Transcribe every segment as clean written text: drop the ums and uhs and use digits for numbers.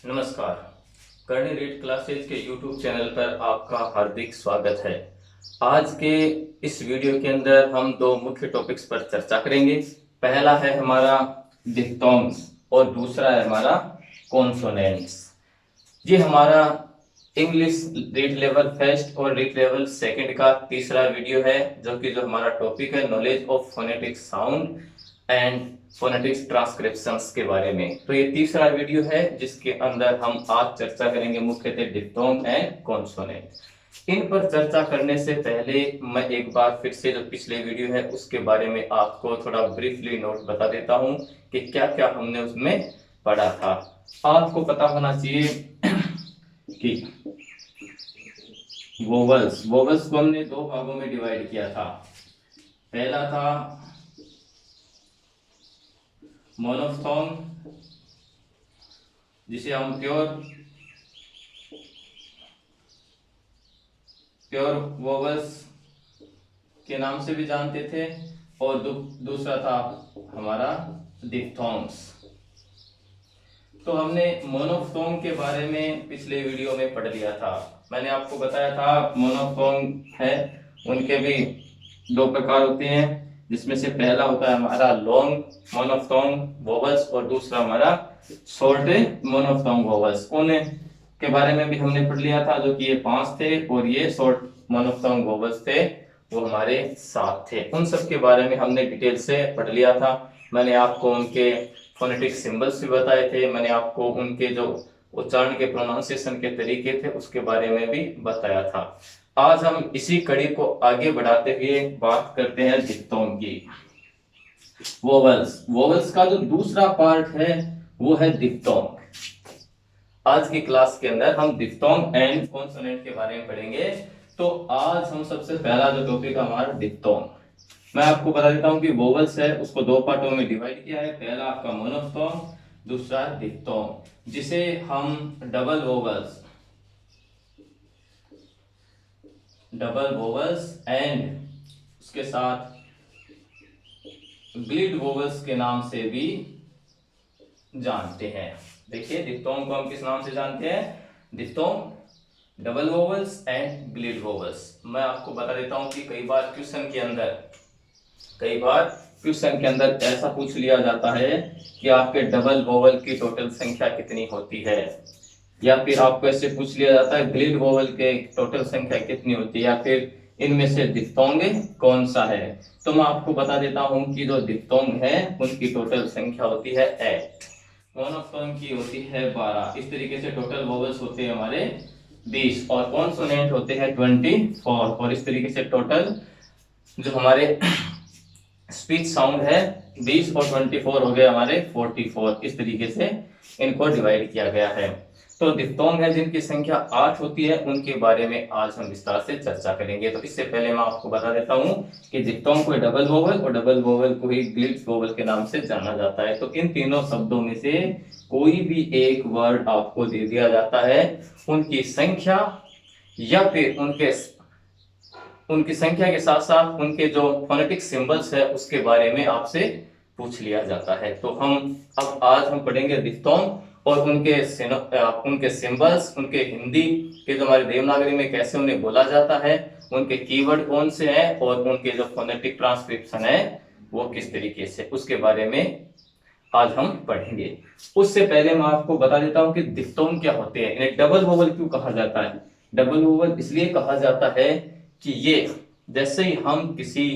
नमस्कार। Karni read classes के YouTube channel पर आपका हार्दिक स्वागत है। आज के इस वीडियो के अंदर हम दो मुख्य टॉपिक्स पर चर्चा करेंगे। पहला है हमारा डिप्थोंग्स और दूसरा है हमारा कॉन्सोनेंट्स। ये हमारा इंग्लिश रीड लेवल फर्स्ट और रीड लेवल सेकंड का तीसरा वीडियो है, जो हमारा टॉपिक है knowledge of phonetic sound and phonetics transcriptions के बारे में। तो ये तीसरा वीडियो है जिसके अंदर हम आज चर्चा करेंगे मुख्यतः डिप्थोंग एंड कॉन्सोनेंट। इन पर चर्चा करने से पहले मैं एक बार फिर से जो पिछले वीडियो है उसके बारे में आपको थोड़ा ब्रीफली नोट बता देता हूं कि क्या क्या हमने उसमें पढ़ा था। आपको पता होना चाहिए कि वोवल्स वोवल्स को हमने दो भागों में डिवाइड किया था। पहला था मोनोफ्थोंग, जिसे हम प्योर वोवल्स के नाम से भी जानते थे, और दूसरा था हमारा डिप्थोंग्स। तो हमने मोनोफ्थोंग के बारे में पिछले वीडियो में पढ़ लिया था। मैंने आपको बताया था मोनोफ्थोंग है, उनके भी दो प्रकार होते हैं, जिसमें से पहला होता है हमारा लॉन्ग मोनोफ्थोंग वोवल्स और दूसरा हमारा शॉर्ट मोनोफ्थोंग वोवल्स। उन के बारे में भी हमने पढ़ लिया था, जो कि ये 5 थे और ये शॉर्ट मोनोफ्थोंग वोवल्स थे वो हमारे 7 थे। उन सब के बारे में हमने डिटेल से पढ़ लिया था। मैंने आपको उनके फोनेटिक सिंबल्स भी बताए थे, मैंने आपको उनके जो उच्चारण के प्रोनाउंसिएशन के तरीके थे उसके बारे में भी बताया था। आज हम इसी कड़ी को आगे बढ़ाते हुए बात करते हैं डिप्थोंग की। वोवल्स वोवल्स का जो दूसरा पार्ट है वो है डिप्थोंग। आज की क्लास के अंदर हम डिप्थोंग एंड कॉन्सोनेंट के बारे में पढ़ेंगे। तो आज हम सबसे पहला जो टॉपिक है हमारा डिप्थोंग। मैं आपको बता देता हूं कि वोवल्स है उसको दो पार्टों में डिवाइड किया है। पहला आपका मोनोफ्थोंग, दूसरा डिप्थोंग, जिसे हम डबल वोवल्स एंड उसके साथ ग्लिड वोवल्स के नाम से भी जानते हैं। देखिए डिप्थोंग को हम किस नाम से जानते हैं? Diphthong, double vowels and glide vowels. मैं आपको बता देता हूं कि कई बार क्वेश्चन के अंदर ऐसा पूछ लिया जाता है कि आपके डबल वोवल की टोटल संख्या कितनी होती है, या फिर आपको ऐसे पूछ लिया जाता है ग्लिड वोवल के टोटल संख्या कितनी होती है, या फिर इनमें से डिप्थोंग कौन सा है। तो मैं आपको बता देता हूं कि जो डिप्थोंग है उनकी टोटल संख्या होती है 8, मोनोफ्थोंग की होती है 12। इस तरीके से टोटल वोवल्स होते हैं हमारे 20 और कॉन्सोनेंट होते हैं 24। और इस तरीके से टोटल जो हमारे स्पीच साउंड है 20 और 24 हो गए हमारे 44। इस तरीके से इनको डिवाइड किया गया है। तो डिप्थोंग है जिनकी संख्या 8 होती है, उनके बारे में आज हम विस्तार से चर्चा करेंगे। तो इससे पहले मैं आपको बता देता हूं कि डिप्थोंग को डबल वोवल और डबल वोवल को ही ग्लिड वोवल के नाम से जाना जाता है। तो इन तीनों शब्दों में से कोई भी एक वर्ड आपको दे दिया जाता है, उनकी संख्या या फिर उनकी संख्या के साथ साथ उनके जो फोनेटिक सिंबल्स है उसके बारे में आपसे पूछ लिया जाता है। तो आज हम पढ़ेंगे डिप्थोंग और उनके सिंबल्स, उनके हिंदी के जो हमारे देवनागरी में कैसे उन्हें बोला जाता है, उनके कीवर्ड कौन से हैं और उनके जो फोनेटिक ट्रांसक्रिप्शन है वो किस तरीके से, उसके बारे में आज हम पढ़ेंगे। उससे पहले मैं आपको बता देता हूं कि डिप्थोंग क्या होते हैं, इन्हें डबल वोवल क्यों कहा जाता है। डबल वोवल इसलिए कहा जाता है कि ये जैसे ही हम किसी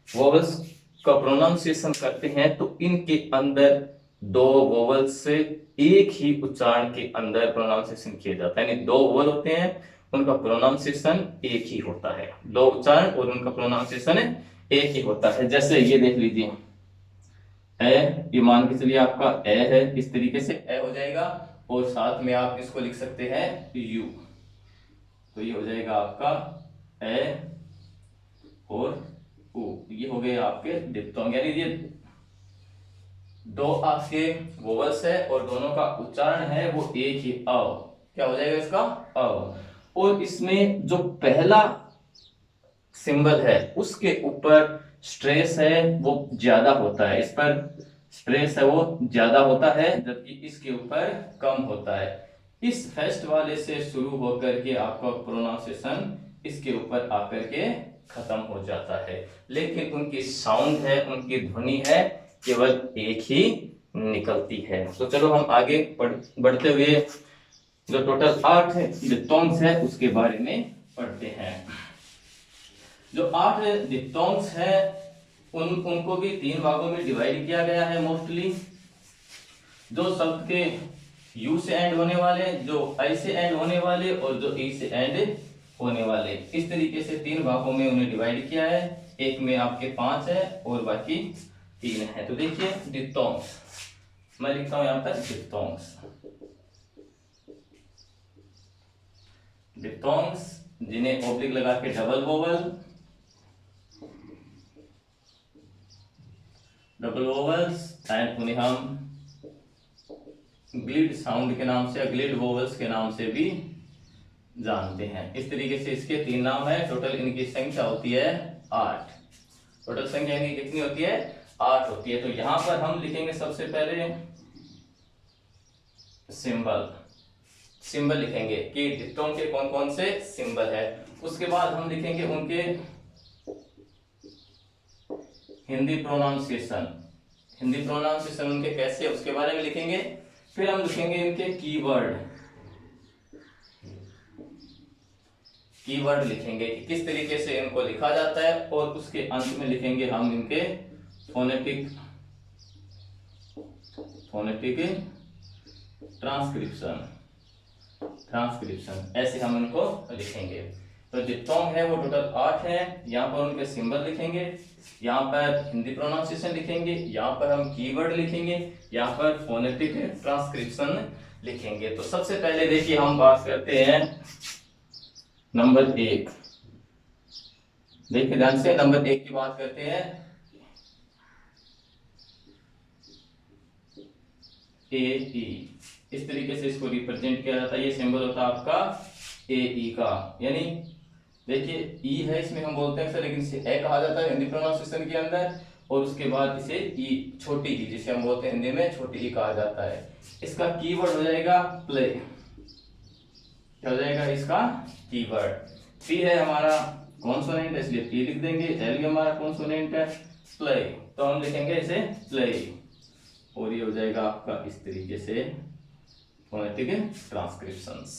वोवल्स का प्रोनाउंसिएशन करते हैं तो इनके अंदर दो वोवल्स से एक ही उच्चारण के अंदर प्रोनाउंसिएशन किया जाता है, यानी दो वोवल होते हैं उनका प्रोनाउंसिएशन एक ही होता है, दो उच्चारण और उनका प्रोनाउंसिएशन एक ही होता है। जैसे ये देख लीजिए ए, ये मान के चलिए आपका ए है, इस तरीके से ए हो जाएगा और साथ में आप इसको लिख सकते हैं यू। तो ये हो जाएगा आपका ए और ऊ, ये हो गए आपके डिप्थोंग। यानी ये दो आपके वोवल्स है और दोनों का उच्चारण है वो एक ही अव, क्या हो जाएगा इसका अव। और इसमें जो पहला सिंबल है उसके ऊपर स्ट्रेस है वो ज्यादा होता है, इस पर स्ट्रेस है वो ज्यादा होता है, जबकि इसके ऊपर कम होता है। इस फर्स्ट वाले से शुरू होकर के आपका प्रोनाउंसिएशन इसके ऊपर आकर के खत्म हो जाता है, लेकिन उनकी साउंड है, उनकी ध्वनि है केवल एक ही निकलती है। तो चलो हम आगे बढ़ते हुए जो टोटल 8 डिप्थोंग्स है उसके बारे में पढ़ते हैं। जो 8 डिप्थोंग्स है उनको भी 3 भागों में डिवाइड किया गया है मोस्टली। जो शब्द के यू से एंड होने वाले, जो आई से एंड होने वाले और जो ई से एंड होने वाले, इस तरीके से 3 भागों में उन्हें डिवाइड किया है। एक में आपके 5 है और बाकी 3 है। तो देखिए डिप्थोंग्स, मैं लिखता हूं यहां पर डिप्थोंग्स। डिप्थोंग्स जिन्हें ओब्लिक लगा के डबल वोवल्स एंड उन्हें हम ग्लिड साउंड के नाम से, ग्लिड वोवल्स के नाम से भी जानते हैं। इस तरीके से इसके 3 नाम है। टोटल इनकी संख्या होती है 8। टोटल संख्या इनकी कितनी होती है? 8 होती है। तो यहां पर हम लिखेंगे सबसे पहले सिंबल लिखेंगे कि डिप्थोंग के कौन कौन से सिंबल है। उसके बाद हम लिखेंगे उनके हिंदी प्रोनाउंसिएशन उनके कैसे है उसके बारे में लिखेंगे। फिर हम लिखेंगे इनके कीवर्ड लिखेंगे कि किस तरीके से इनको लिखा जाता है, और उसके अंत में लिखेंगे हम इनके फोनेटिक ट्रांसक्रिप्शन ऐसे हम इनको लिखेंगे। तो डिप्थोंग है वो टोटल 8 है। यहाँ पर उनके सिंबल लिखेंगे, यहाँ पर हिंदी प्रोनाउंसिएशन लिखेंगे, यहाँ पर हम कीवर्ड लिखेंगे, यहाँ पर फोनेटिक ट्रांसक्रिप्शन लिखेंगे। तो सबसे पहले देखिए हम बात करते हैं नंबर 1। देखिए ध्यान से, नंबर 1 की बात करते हैं। ए ई, इस तरीके से इसको रिप्रेजेंट किया जाता है। ये सिंबल होता है आपका ए ई का, यानी देखिए ई है इसमें हम बोलते हैं सर, लेकिन इसे ए कहा जाता है हिंदी प्रोनाउंसिएशन के अंदर, और उसके बाद इसे ई, छोटी ई, जिसे हम बोलते हैं हिंदी में छोटी ई कहा जाता है। इसका कीवर्ड हो जाएगा प्ले। क्या हो जाएगा इसका कीवर्ड? पी है हमारा कॉन्सोनेंट, इसलिए पी लिख देंगे। एल भी हमारा कॉन्सोनेंट है, प्ले, तो हम लिखेंगे इसे प्ले, और ये हो जाएगा आपका इस तरीके से फोनेटिक ट्रांसक्रिप्शंस।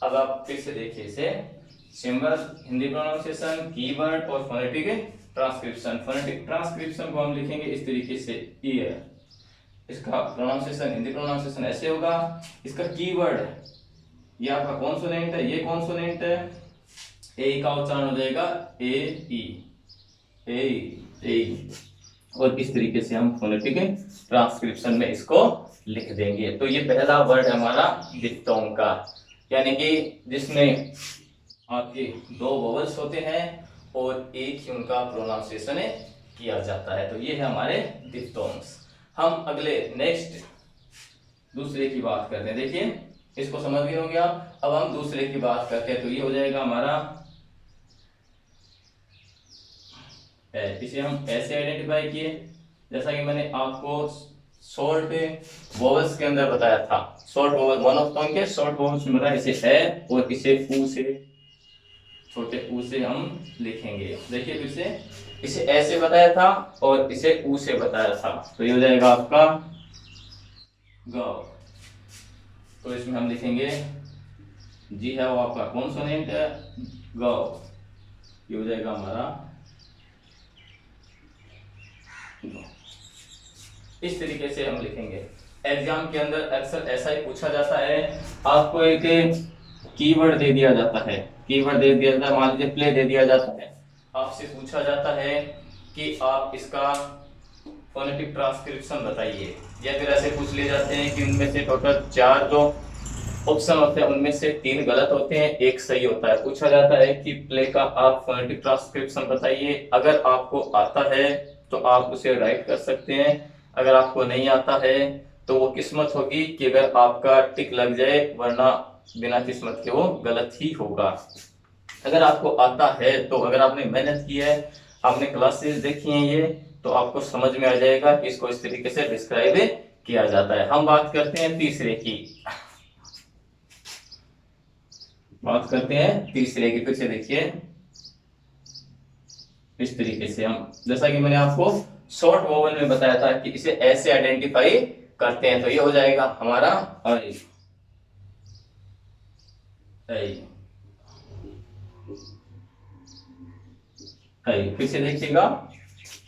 अब आप फिर से देखिए इसे, सिंबल, हिंदी प्रोनाउंसिएशन, कीवर्ड और फोनेटिक ट्रांसक्रिप्शन। फोनेटिक ट्रांसक्रिप्शन को हम लिखेंगे इस तरीके से ईयर। इसका प्रोनाउंसिएशन, हिंदी प्रोनाउंसिएशन ऐसे होगा। इसका कीवर्ड, ये आपका कॉन्सोनेंट है, ये कॉन्सोनेंट है, ए का उच्चारण हो जाएगा ए ई, और इस तरीके से हम फोनेटिक ट्रांसक्रिप्शन में इसको लिख देंगे। तो ये पहला वर्ड है हमारा डिप्थोंग का, यानी कि जिसमें आपके 2 वोवल्स होते हैं और एक ही उनका प्रोनाउंसिएशन किया जाता है। तो ये है हमारे डिप्थोंग्स। हम अगले नेक्स्ट दूसरे की बात करते हैं। देखिए इसको समझ गए होंगे आप। अब हम दूसरे की बात करते हैं। तो ये हो जाएगा हमारा, इसे हम ऐसे आइडेंटिफाई किए, जैसा कि मैंने आपको शॉर्ट वोवल्स के अंदर बताया था। शॉर्ट वोवल, मोनोफोन के शॉर्ट वोवल्स में बताया, इसे है और इसे ऊ से, छोटे ऊ से हम लिखेंगे। देखिए फिर से, इसे ऐसे बताया था और इसे ऊ से बताया था। तो ये हो जाएगा आपका ग। तो इसमें हम लिखेंगे जी है वो आपका कॉन्सोनेंट है, ग, ये हो जाएगा हमारा ग। इस तरीके से हम लिखेंगे। एग्जाम के अंदर अक्सर ऐसा ही पूछा जाता है, आपको एक कीवर्ड दे दिया जाता है, मान लीजिए प्ले दे दिया जाता है, आपसे पूछा जाता है कि आप इसका फोनेटिक ट्रांसक्रिप्शन बताइए, या फिर ऐसे पूछ लिए जाते हैं कि उनमें से टोटल 4 जो ऑप्शन होते हैं उनमें से 3 गलत होते हैं, 1 सही होता है। पूछा जाता है कि प्ले का आप फोनेटिक ट्रांसक्रिप्शन बताइए। अगर आपको आता है तो आप उसे राइट कर सकते हैं, अगर आपको नहीं आता है तो वो किस्मत होगी कि अगर आपका टिक लग जाए, वरना बिना किस्मत के वो गलत ही होगा। अगर आपको आता है तो, अगर आपने मेहनत की है, आपने क्लासेस देखी हैं ये, तो आपको समझ में आ जाएगा कि इसको इस तरीके से डिस्क्राइब किया जाता है। हम बात करते हैं तीसरे की। बात करते हैं तीसरे की। फिर से देखिए, इस तरीके से हम, जैसा कि मैंने आपको शॉर्ट वोवेल में बताया था कि इसे ऐसे आइडेंटिफाई करते हैं। तो ये हो जाएगा हमारा आई। आई, आई। फिर से देखिएगा,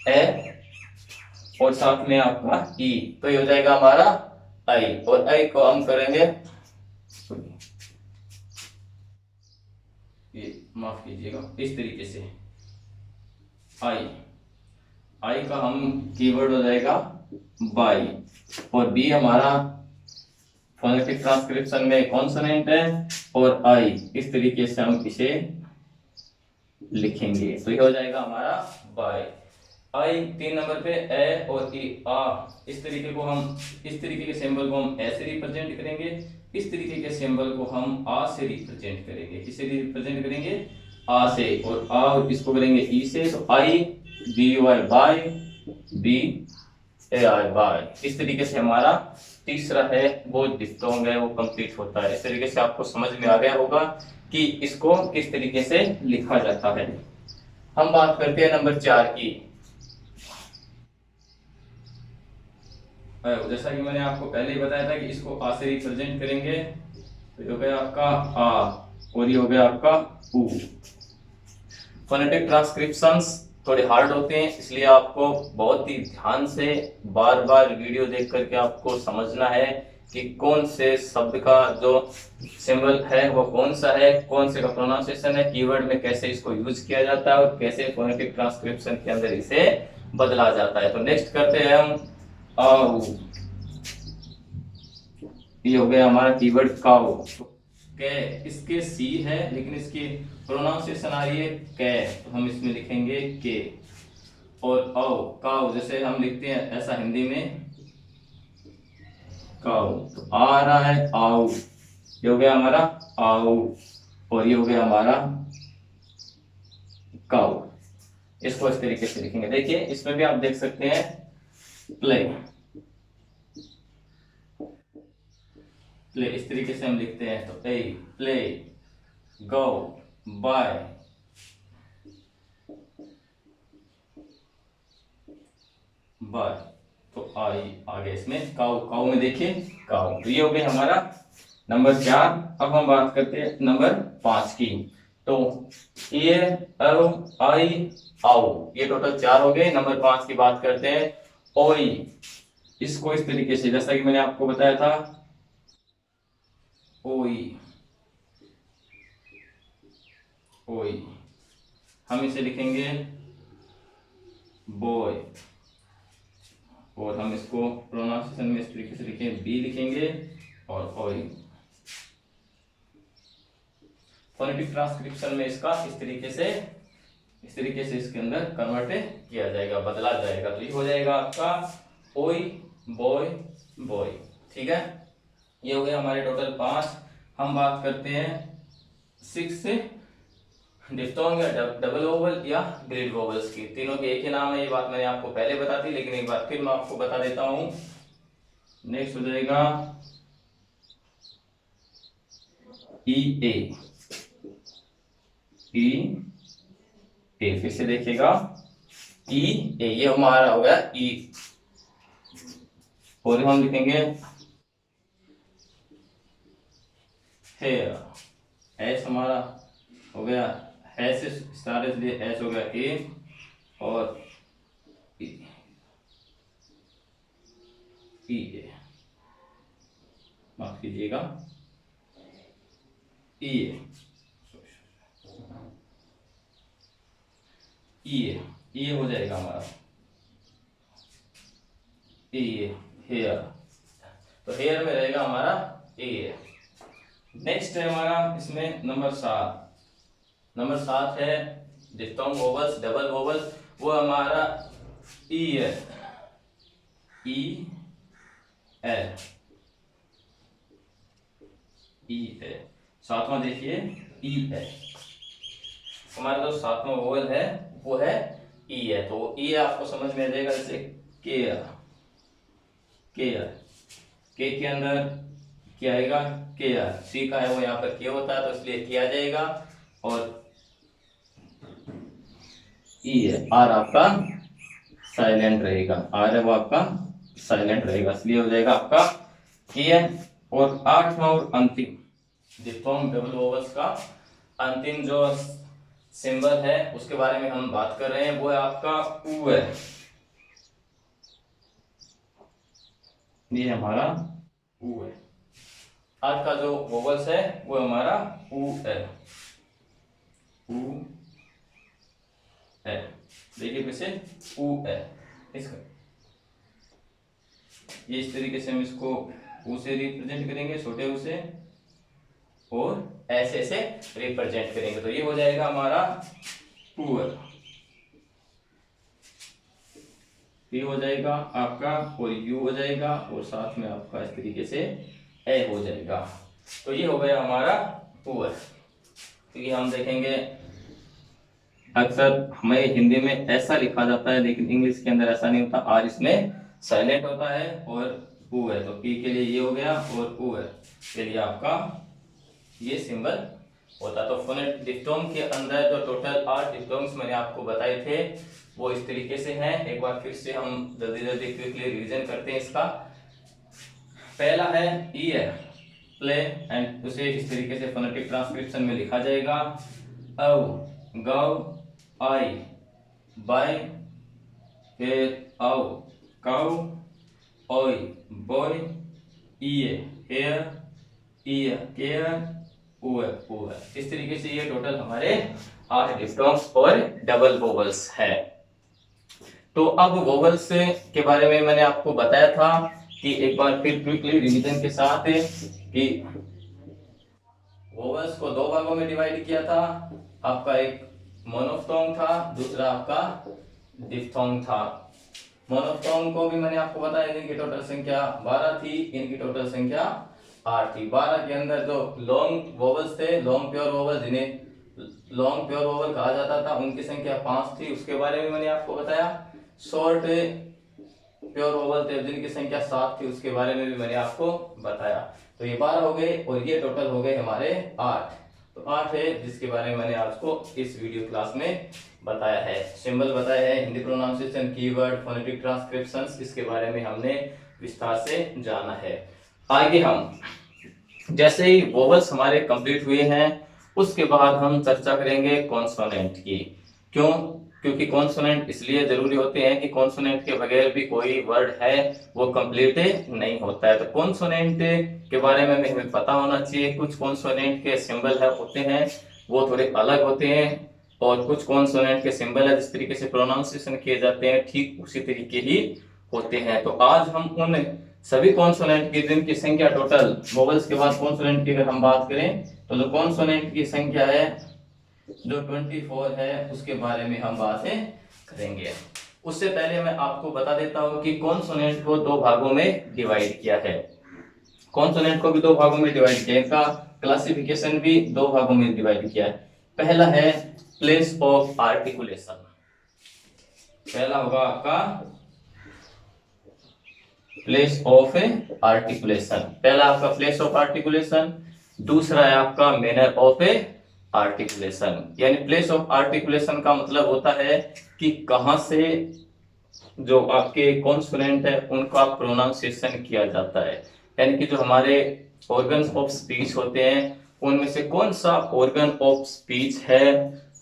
ए और साथ में आपका ई, तो ये हो जाएगा हमारा आई। और आई को हम करेंगे, ये माफ कीजिएगा, इस तरीके से आई। आई का हम कीवर्ड हो जाएगा बाई, और बी हमारा फोनेटिक ट्रांसक्रिप्शन में कॉन्सोनेंट है, और आई इस तरीके से हम इसे लिखेंगे। तो ये हो जाएगा हमारा बाई। आई 3 नंबर पे ए और ई, आ, इस तरीके को हम, इस तरीके के सिंबल को हम ए से रिप्रेजेंट करेंगे, इस तरीके के सिंबल को हम आ से रिप्रेजेंट करेंगे। किससे रिप्रेजेंट करेंगे? आ से। और आ इसको करेंगे ई से, तो I B U I buy, B A I buy. इस तरीके से हमारा तीसरा है वो डिप्थोंग है वो कंप्लीट होता है। इस तरीके से आपको समझ में आ गया होगा कि इसको किस तरीके से लिखा जाता है। हम बात करते हैं नंबर 4 की। जैसा कि मैंने आपको पहले ही बताया था कि इसको आ से रिप्रेजेंट करेंगे, तो ये हो गया आपका आ, और ये हो गया आपका ऊ। फोनेटिक ट्रांसक्रिप्शंस थोड़े हार्ड होते हैं, इसलिए आपको बहुत ही ध्यान से बार बार वीडियो देख करके आपको समझना है कि कौन से शब्द का जो सिंबल है वो कौन सा है, कौन से का प्रोनाउंसिएशन है, कीवर्ड में कैसे इसको यूज किया जाता है और कैसे फोनेटिक ट्रांसक्रिप्शन के अंदर इसे बदला जाता है। तो नेक्स्ट करते हैं हम आओ। ये हो गया हमारा कीवर्ड काउ। कै, इसके सी है लेकिन इसकी प्रोनाउंसिएशन आ रही है कै, तो हम इसमें लिखेंगे के। और औ, काउ जैसे हम लिखते हैं ऐसा हिंदी में काउ, तो आ रहा है आओ, ये हो गया हमारा आओ, और ये हो गया हमारा काउ। इसको इस तरीके से लिखेंगे। देखिए इसमें भी आप देख सकते हैं प्ले, प्ले इस तरीके से हम लिखते हैं। तो a play, go, bye, bye, तो आई आगे इसमें काउ। काउ में देखिए काउ। तो ये हो गया हमारा नंबर 4। अब हम बात करते हैं नंबर 5 की। तो ये आई आओ, ये टोटल 4 हो गए। नंबर 5 की बात करते हैं ओई। इसको इस तरीके से, जैसा कि मैंने आपको बताया था ओई, ओई, हम इसे लिखेंगे बॉय, और हम इसको प्रोनाउंसिएशन में इस तरीके से लिखेंगे बी लिखेंगे और ओई। फोनेटिक ट्रांसक्रिप्शन में इसका इस तरीके से इसके अंदर कन्वर्ट किया जाएगा, बदला जाएगा। तो ये हो जाएगा आपका ओई, बॉय, बॉय। ठीक है, ये हो गया हमारे टोटल 5। हम बात करते हैं 6 से, डिप्थोंग या डबल वोवल या ग्रिड वोवल्स की। तीनों के एक ही नाम है, ये बात मैंने आपको पहले बता दी, लेकिन एक बार फिर मैं आपको बता देता हूं। नेक्स्ट हो जाएगा ई ए, ई ए। फिर से देखिएगा ई ए, ये हमारा हो गया ई। और हम लिखेंगे हेयर, एच हमारा हो गया, एच से स्टार्ट इसलिए एच हो गया ए, और ई ए, माफ कीजिएगा ई ए, ये हो जाएगा हमारा ए, हेयर। तो हेयर में रहेगा हमारा ए। नेक्स्ट है हमारा इसमें नंबर 7। नंबर 7 है डिप्थोंग वोवल्स, डबल वोवल। वो हमारा ई है, ई एल, ई है। सातवां देखिए ई है, हमारा जो 7वां वोवल है वो है ई है। तो ई आपको समझ में आ जाएगा, जैसे केयर, केयर, के अंदर क्या आएगा, केयर। सी का है वो यहाँ पर के होता है तो इसलिए के आ जाएगा। और ई है, आर आपका साइलेंट रहेगा, आर है वो आपका साइलेंट रहेगा, इसलिए हो जाएगा आपका के है। और आठवां और अंतिम डिफथोंग डबल वोवेल्स का अंतिम जो सिंबल है उसके बारे में हम बात कर रहे हैं, वो है आपका ऊ है। ये हमारा ऊ है। आज का जो वोवेल्स है वो हमारा ऊ है। ऊ है, देखिए फिर से ऊ है। इसका ये इस तरीके से हम इसको ऊ से रिप्रेजेंट करेंगे, छोटे ऊ से, और ऐसे से रिप्रेजेंट करेंगे तो ये हो जाएगा हमारा पुअर। पी हो जाएगा आपका और यू हो जाएगा और साथ में आपका इस तरीके से ए हो जाएगा। तो ये हो गया हमारा पुअर। क्योंकि हम देखेंगे अक्सर हमें हिंदी में ऐसा लिखा जाता है लेकिन इंग्लिश के अंदर ऐसा नहीं होता, आर इसमें साइलेंट होता है और ऊ है, तो पी के लिए ये हो गया और ऊ है के लिए आपका ये सिंबल होता। तो फोनेट डिप्थोंग के अंदर जो टोटल 8 डिप्थोंग्स मैंने आपको बताए थे वो इस तरीके से हैं। एक बार फिर से हम जल्दी जल्दी क्विकली रिवीजन करते हैं इसका। पहला है ई है, प्ले, एंड उसे इस तरीके से फोनेटिक ट्रांसक्रिप्शन में लिखा जाएगा औ, गौ, आई, बाय, फिर आओ, काउ, ओय, बॉय, ईए, हेयर, ईयर, केयर, ऊअर। इस तरीके से ये टोटल हमारे 8 डिप्थोंग्स और डबल वोवेल्स है। तो अब वोवेल्स के बारे में मैंने आपको बताया था कि एक बार फिर क्विकली रिवीजन के साथ कि वोवेल्स को 2 भागों में डिवाइड किया था। आपका एक मोनोफ्थोंग था, दूसरा आपका डिप्थोंग था। मोनोफ्थोंग को भी मैंने आपको बताया इनकी टोटल संख्या 12 थी, इनकी टोटल संख्या 8 थी। 12 के अंदर जो लॉन्ग वोवेल्स थे, लॉन्ग प्योर वोवेल, जिन्हें लॉन्ग प्योर वोवेल कहा जाता था, उनकी संख्या 5 थी, उसके बारे में मैंने आपको बताया। शॉर्ट प्योर वोवेल थे जिनकी संख्या 7 थी, उसके बारे में भी मैंने आपको बताया। तो ये 12 हो गए और ये टोटल हो गए हमारे 8। तो 8 है जिसके बारे में मैंने आपको इस वीडियो क्लास में बताया है। सिंबल बताया है, हिंदी प्रोनाउंसिएशन, कीवर्ड, फोनेटिक ट्रांसक्रिप्शंस, इसके बारे में हमने विस्तार से जाना है। आगे हम जैसे ही वोवेल्स हमारे कंप्लीट हुए हैं उसके बाद हम चर्चा करेंगे कॉन्सोनेंट की। क्यों? क्योंकि कॉन्सोनेंट इसलिए जरूरी होते हैं कि कॉन्सोनेंट के बगैर भी कोई वर्ड है वो कंप्लीट नहीं होता है। तो कॉन्सोनेंट के बारे में हमें पता होना चाहिए। कुछ कॉन्सोनेंट के सिंबल है होते हैं वो थोड़े अलग होते हैं और कुछ कॉन्सोनेंट के सिंबल है जिस तरीके से प्रोनाउंसिएशन किए जाते हैं ठीक उसी तरीके ही होते हैं। तो आज हम उन सभी कॉन्सोनेंट की जिनकी संख्या टोटल वोवेल्स के बाद कॉन्सोनेंट की अगर हम बात करें तो जो कॉन्सोनेंट की संख्या है जो 24 है उसके बारे में हम बातें करेंगे। उससे पहले मैं आपको बता देता हूं कि कॉन्सोनेंट को 2 भागों में डिवाइड किया है। कॉन्सोनेंट को भी 2 भागों में डिवाइड किया है, इनका क्लासिफिकेशन भी 2 भागों में डिवाइड किया है। पहला है प्लेस ऑफ आर्टिकुलेशन। पहला होगा आपका प्लेस ऑफ आर्टिकुलेशन, पहला आपका प्लेस ऑफ आर्टिकुलेशन। दूसरा है आपका मैनर ऑफ आर्टिकुलेशन। यानी प्लेस ऑफ आर्टिकुलेशन का मतलब होता है कि कहां से जो आपके कॉन्सोनेंट है उनका प्रोनाउंसिएशन किया जाता है। यानी कि जो हमारे ऑर्गन्स ऑफ स्पीच होते हैं उनमें से कौन सा ऑर्गन ऑफ स्पीच है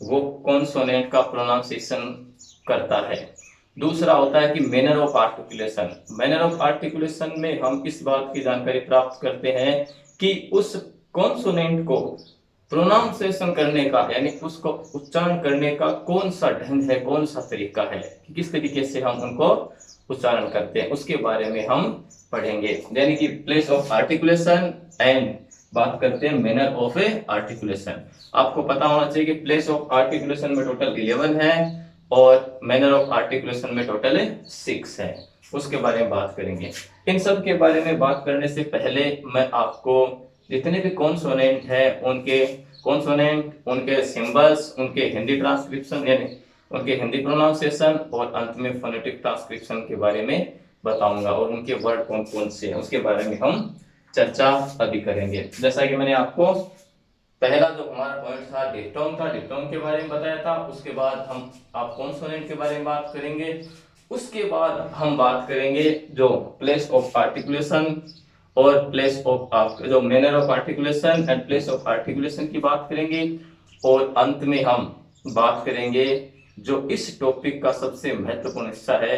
वो कॉन्सोनेंट का प्रोनाउंसिएशन करता है। दूसरा होता है कि manner of articulation. Manner of articulation में हम इस बात की जानकारी प्राप्त करते हैं कि उस कॉन्सोनेंट को प्रोनाउंसिएशन करने का यानी उसको उच्चारण करने का कौन सा ढंग है, कौन सा तरीका है, किस तरीके से हम उनको उच्चारण करते हैं उसके बारे में हम पढ़ेंगे। यानी कि प्लेस ऑफ आर्टिकुलेशन एंड बात करते हैं मैनर ऑफ आर्टिकुलेशन। आपको पता होना चाहिए कि प्लेस ऑफ आर्टिकुलेशन में टोटल 11 है और मैनर ऑफ आर्टिकुलेशन में टोटल 6 है, उसके बारे में बात करेंगे। इन सब के बारे में बात करने से पहले मैं आपको जितने भी कॉन्सोनेंट है उनके कॉन्सोनेंट, उनके सिंबल्स, उनके हिंदी ट्रांसक्रिप्शन यानी उनके हिंदी प्रोनाउंसिएशन और अंत में फोनेटिक ट्रांसक्रिप्शन के बारे में बताऊंगा और उनके वर्ड कौन कौन से हैं उसके बारे में हम चर्चा अभी करेंगे। जैसा कि मैंने आपको पहला जो हमारा पॉइंट था डिप्टोम के बारे में बताया था, उसके बाद हम आप कॉन्सोनेंट के बारे में बात करेंगे, उसके बाद हम बात करेंगे जो प्लेस ऑफ आर्टिकुलेशन और प्लेस ऑफ जो manner of articulation and place of articulation की बात करेंगे, और अंत में हम बात करेंगे जो इस टॉपिक का सबसे महत्वपूर्ण हिस्सा है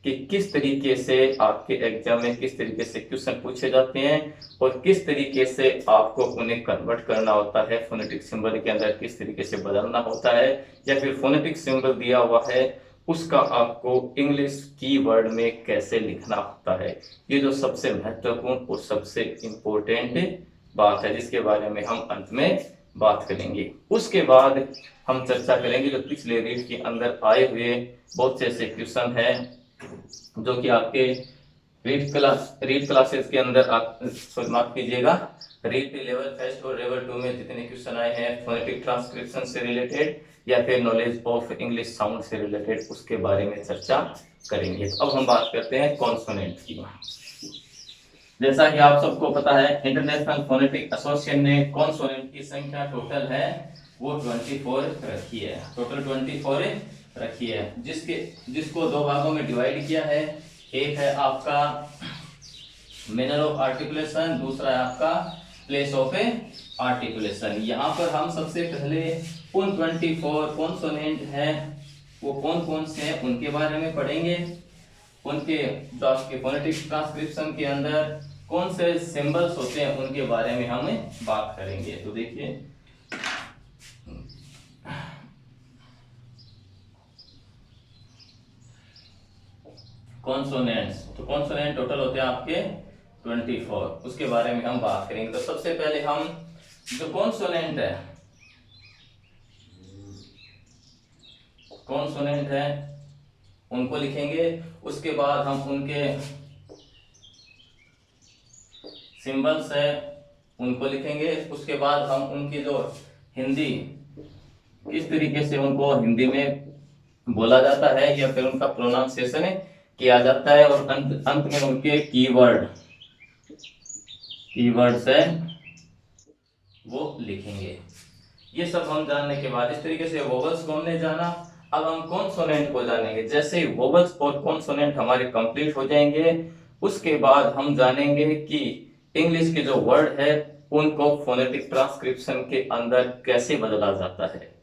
कि किस तरीके से आपके एग्जाम में किस तरीके से क्वेश्चन पूछे जाते हैं और किस तरीके से आपको उन्हें कन्वर्ट करना होता है, फोनेटिक सिंबल के अंदर किस तरीके से बदलना होता है, या फिर फोनेटिक सिंबल दिया हुआ है उसका आपको इंग्लिश कीवर्ड में कैसे लिखना होता है। ये जो सबसे महत्वपूर्ण और सबसे इंपॉर्टेंट बात है जिसके बारे में हम अंत में बात करेंगे। उसके बाद हम चर्चा करेंगे जो पिछले रीड के अंदर आए हुए बहुत से ऐसे क्वेश्चन हैं जो कि आपके रीड क्लासेस के अंदर आप माफ कीजिएगा रीड लेवल फर्स्ट और लेवल 2 में जितने क्वेश्चन आए हैं फोनेटिक ट्रांसक्रिप्शन से रिलेटेड या फिर नॉलेज ऑफ इंग्लिश साउंड से रिलेटेड, उसके बारे में चर्चा करेंगे। अब हम बात करते हैं कॉन्सोनेंट की। जैसा कि आप सबको पता है इंटरनेशनल फोनेटिक एसोसिएशन ने कॉन्सोनेंट की संख्या टोटल है वो 24 रखी है, टोटल 24 रखी है, जिसको दो भागों में डिवाइड किया है। एक है आपका मैनर ऑफ आर्टिकुलेशन, दूसरा है आपका प्लेस ऑफ आर्टिकुलेशन। यहाँ पर हम सबसे पहले उन 24 कॉन्सोनेंट हैं वो कौन कौन से हैं उनके बारे में पढ़ेंगे, उनके जो आपके फोनेटिक ट्रांसक्रिप्शन के अंदर कौन से सिंबल्स होते हैं उनके बारे में हम बात करेंगे। तो देखिए कॉन्सोनेंट्स, तो कॉन्सोनेंट टोटल होते हैं आपके 24, उसके बारे में हम बात करेंगे। तो सबसे पहले हम जो कॉन्सोनेंट है उनको लिखेंगे, उसके बाद हम उनके सिंबल्स है उनको लिखेंगे, उसके बाद हम उनकी जो हिंदी किस तरीके से उनको हिंदी में बोला जाता है या फिर उनका प्रोनाउंसिएशन किया जाता है, और अंत में उनके कीवर्ड्स है वो लिखेंगे। ये सब हम जानने के बाद इस तरीके से वोवल्स को हमने जाना, अब हम कॉन्सोनेंट को जानेंगे। जैसे वोवल्स और कॉन्सोनेंट हमारे कंप्लीट हो जाएंगे उसके बाद हम जानेंगे कि इंग्लिश के जो वर्ड है उनको फोनेटिक ट्रांसक्रिप्शन के अंदर कैसे बदला जाता है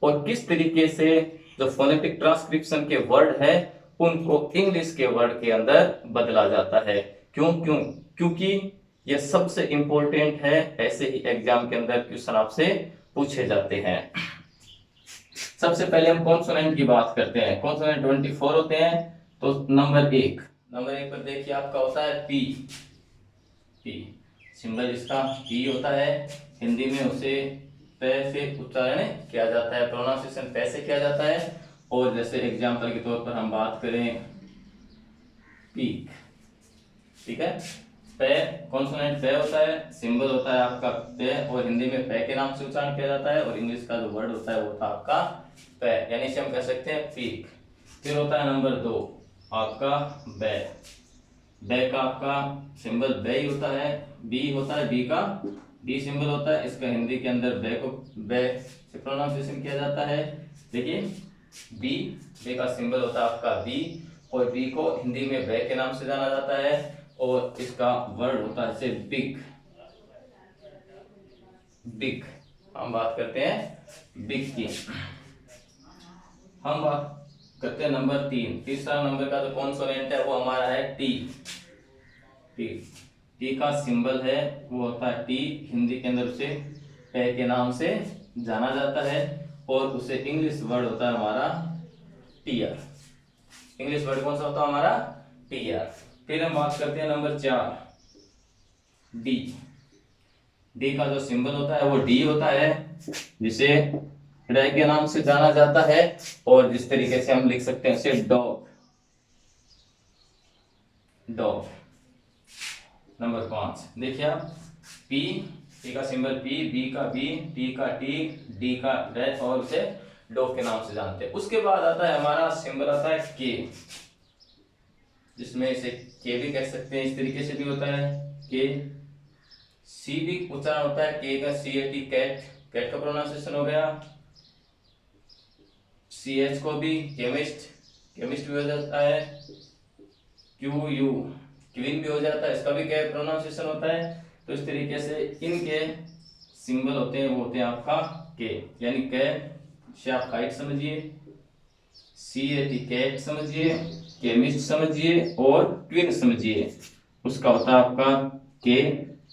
और किस तरीके से जो फोनेटिक ट्रांसक्रिप्शन के वर्ड है उनको इंग्लिश के वर्ड के अंदर बदला जाता है। क्योंकि यह सबसे इंपॉर्टेंट है, ऐसे ही एग्जाम के अंदर क्वेश्चन आपसे पूछे जाते हैं। सबसे पहले हम कॉन्सोनेंट की बात करते हैं। कॉन्सोनेंट 24 होते हैं। तो नंबर एक पर देखिए आपका होता है पी सिंबल, इसका पी होता है, हिंदी में उसे पे से उच्चारण किया जाता है, प्रोनाउंसिएशन पे से किया जाता है। और जैसे एग्जांपल के तौर पर हम बात करें पीक, ठीक है, पे कॉन्सोनेंट पे होता है, सिंबल होता है आपका पे और हिंदी में पे के नाम से उच्चारण किया जाता है, और इंग्लिश का जो वर्ड होता है वो होता है आपका पे, यानी इसे हम कह सकते हैं पीक। फिर होता है नंबर 2 आपका बे का आपका सिंबल बे ही होता है, बी होता है, बी सिंबल होता है, इसका हिंदी के अंदर बे से प्रोनाउंसिएशन किया जाता है। देखिए बे का सिंबल होता है आपका बी, और बी को हिंदी में बे के नाम से जाना जाता है, और इसका वर्ड होता है बिग। हम बात करते हैं बिग की। हम बात करते हैं नंबर 3, तीसरा नंबर का जो कॉन्सोनेंट है वो हमारा है टी का सिंबल है वो होता है टी, हिंदी के अंदर उसे पे के नाम से जाना जाता है, और उसे इंग्लिश वर्ड होता है हमारा टीआर। इंग्लिश वर्ड कौन सा होता है हमारा टीआर। फिर हम बात करते हैं नंबर 4 डी का जो सिंबल होता है वो डी होता है, जिसे रे के नाम से जाना जाता है, और जिस तरीके से हम लिख सकते हैं उसे डॉग। नंबर 5 देखिए आप पी का सिंबल पी, बी का बी, टी का टी, डी का रे, और उसे डॉग के नाम से जानते हैं। उसके बाद आता है हमारा सिंबल आता है के, जिसमें इसे के भी कह सकते हैं, इस तरीके से भी होता है के, सी भी उच्चारण होता है के का, CAT कैट, कैट का प्रोनाउंसिएशन हो गया। CH को भी केमिस्ट, केमिस्ट भी हो जाता है। QU क्वीन भी हो जाता है, इसका भी क्या प्रोनाउंसिएशन होता है। तो इस तरीके से इनके सिंबल होते हैं, वो होते हैं आपका के, यानी के से आप काइट समझिए, CAT कैट समझिए, केमिस्ट समझिए और ट्विन समझिए, उसका होता है आपका के,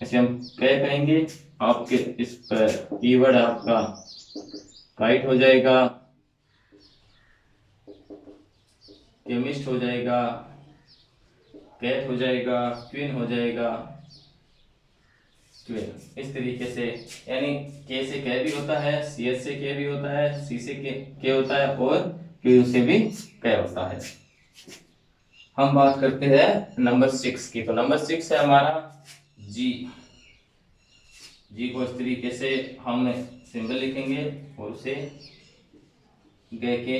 ऐसे हम क्या कहेंगे। आपके इस पर कीवर्ड आपका काइट हो जाएगा, केमिस्ट हो जाएगा, कैट हो जाएगा, ट्विन हो जाएगा, ट्विन। इस तरीके से यानी के से के भी होता है, CH से के भी होता है, C से के होता है और Q से भी के होता है। हम बात करते हैं नंबर 6 की। तो नंबर 6 है हमारा जी। जी को इस तरीके से हम सिंबल लिखेंगे और उसे गे के,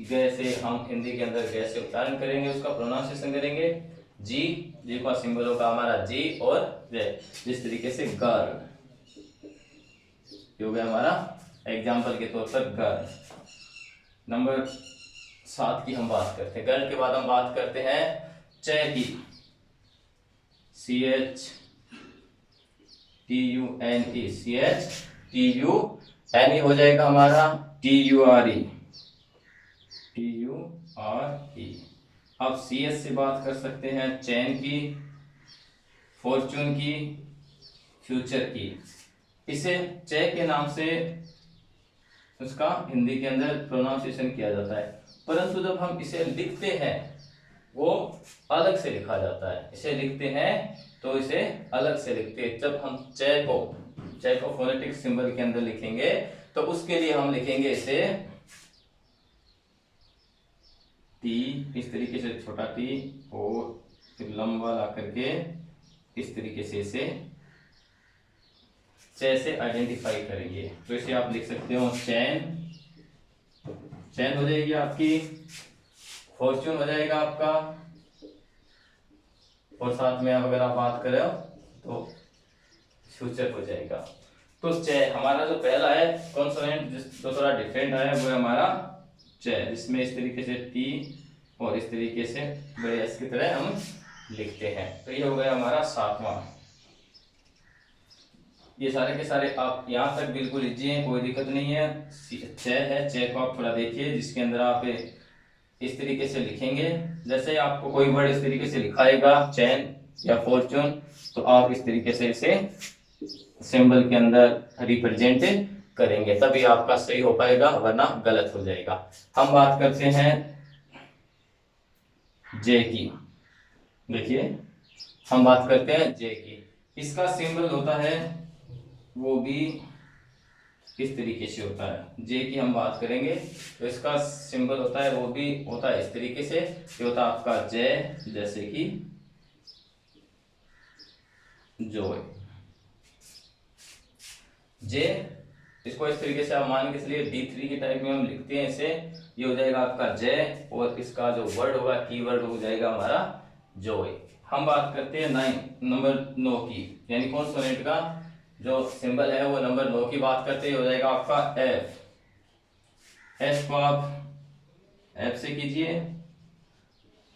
गे से हम हिंदी के अंदर गे से उच्चारण करेंगे, उसका प्रोनाउंसिएशन करेंगे। जी, जी का सिंबल होगा हमारा जी और रे, जिस तरीके से गर्ल, ये हो गया हमारा एग्जाम्पल के तौर पर गर्ल। नंबर 7 की हम बात करते हैं। गर्ल के बाद हम बात करते हैं चे की। CHTUNE, CHTUNE हो जाएगा हमारा TURE, TURE। अब CS से बात कर सकते हैं चैन की, फॉर्चून की, फ्यूचर की। इसे चे के नाम से उसका हिंदी के अंदर प्रोनाउंसिएशन किया जाता है, परंतु जब हम इसे लिखते हैं वो अलग से लिखा जाता है। इसे लिखते हैं तो इसे अलग से लिखते हैं। जब हम चे को फोनेटिक सिंबल के अंदर लिखेंगे तो उसके लिए हम लिखेंगे इसे टी, इस तरीके से छोटा टी और फिर लंबा ला करके इस तरीके से इसे चे से आइडेंटिफाई करेंगे। तो इसे आप लिख सकते हो चैन, चैन हो जाएगी आपकी, फॉर्चून हो जाएगा आपका, और साथ में अगर आप बात करें तो फ्यूचर हो जाएगा। तो चे हमारा जो पहला है कॉन्सोनेंट जो थोड़ा डिफरेंट है वो है हमारा चे, जिसमें इस तरीके से टी और इस तरीके से बड़े एस की तरह हम लिखते हैं। तो ये हो गया हमारा 7वां। ये सारे के सारे आप यहाँ तक बिल्कुल लीजिए, कोई दिक्कत नहीं है। चे है, चे को आप थोड़ा देखिए, जिसके अंदर आप इस तरीके से लिखेंगे। जैसे आपको कोई वर्ड इस तरीके से लिखाएगा चैन या फॉर्चून, तो आप इस तरीके से इसे सिंबल के अंदर रिप्रेजेंट करेंगे, तभी आपका सही हो पाएगा, वरना गलत हो जाएगा। हम बात करते हैं जे की। देखिए हम बात करते हैं जे की। इसका सिंबल होता है वो भी इस तरीके से होता है। जे की हम बात करेंगे तो इसका सिंबल होता है वो भी होता है इस तरीके से। ये होता है आपका जे, जैसे कि जॉय, जे। इसको इस तरीके से आप मान के चलिए D3 के टाइप में हम लिखते हैं इसे। ये हो जाएगा आपका जे और इसका जो वर्ड होगा, कीवर्ड हो जाएगा हमारा जॉय। हम बात करते हैं नंबर 9 की, यानी कॉन्सोनेंट का जो सिंबल है वो नंबर 9 की बात करते हैं, हो जाएगा आपका एफ। एफ को आप एफ से कीजिए,